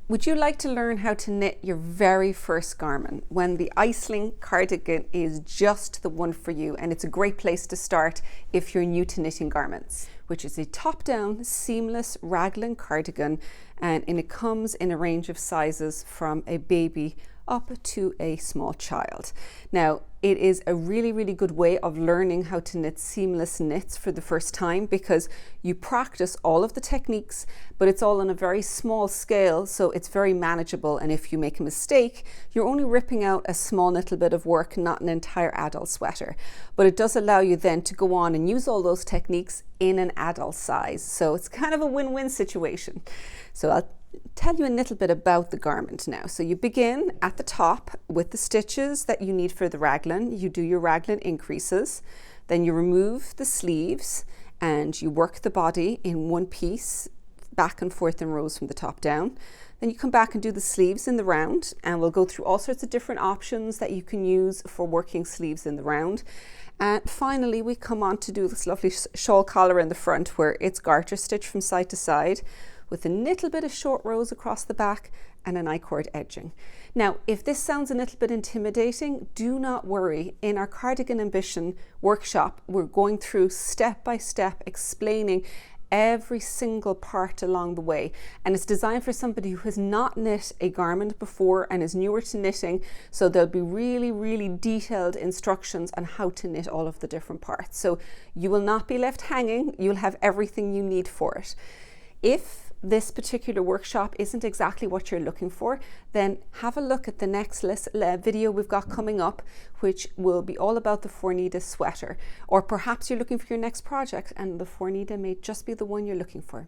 Would you like to learn how to knit your very first garment when the Iceling Cardigan is just the one for you? And it's a great place to start if you're new to knitting garments, which is a top-down seamless raglan cardigan, and it comes in a range of sizes from a baby up to a small child. Now, it is a really, really good way of learning how to knit seamless knits for the first time, because you practice all of the techniques, but it's all on a very small scale, so it's very manageable. And if you make a mistake, you're only ripping out a small little bit of work, not an entire adult sweater. But it does allow you then to go on and use all those techniques in an adult size. So it's kind of a win-win situation. So I'll tell you a little bit about the garment now. So you begin at the top with the stitches that you need for the raglan. You do your raglan increases, then you remove the sleeves and you work the body in one piece back and forth in rows from the top down. Then you come back and do the sleeves in the round, and we'll go through all sorts of different options that you can use for working sleeves in the round. And finally we come on to do this lovely shawl collar in the front, where it's garter stitch from side to side with a little bit of short rows across the back and an I-cord edging. Now, if this sounds a little bit intimidating, do not worry. In our Cardigan Ambition workshop, we're going through step by step explaining every single part along the way, and it's designed for somebody who has not knit a garment before and is newer to knitting. So there'll be really, really detailed instructions on how to knit all of the different parts, so you will not be left hanging. You'll have everything you need for it. If this particular workshop isn't exactly what you're looking for, then have a look at the next video we've got coming up, which will be all about the Fornita sweater. Or perhaps you're looking for your next project and the Fornita may just be the one you're looking for.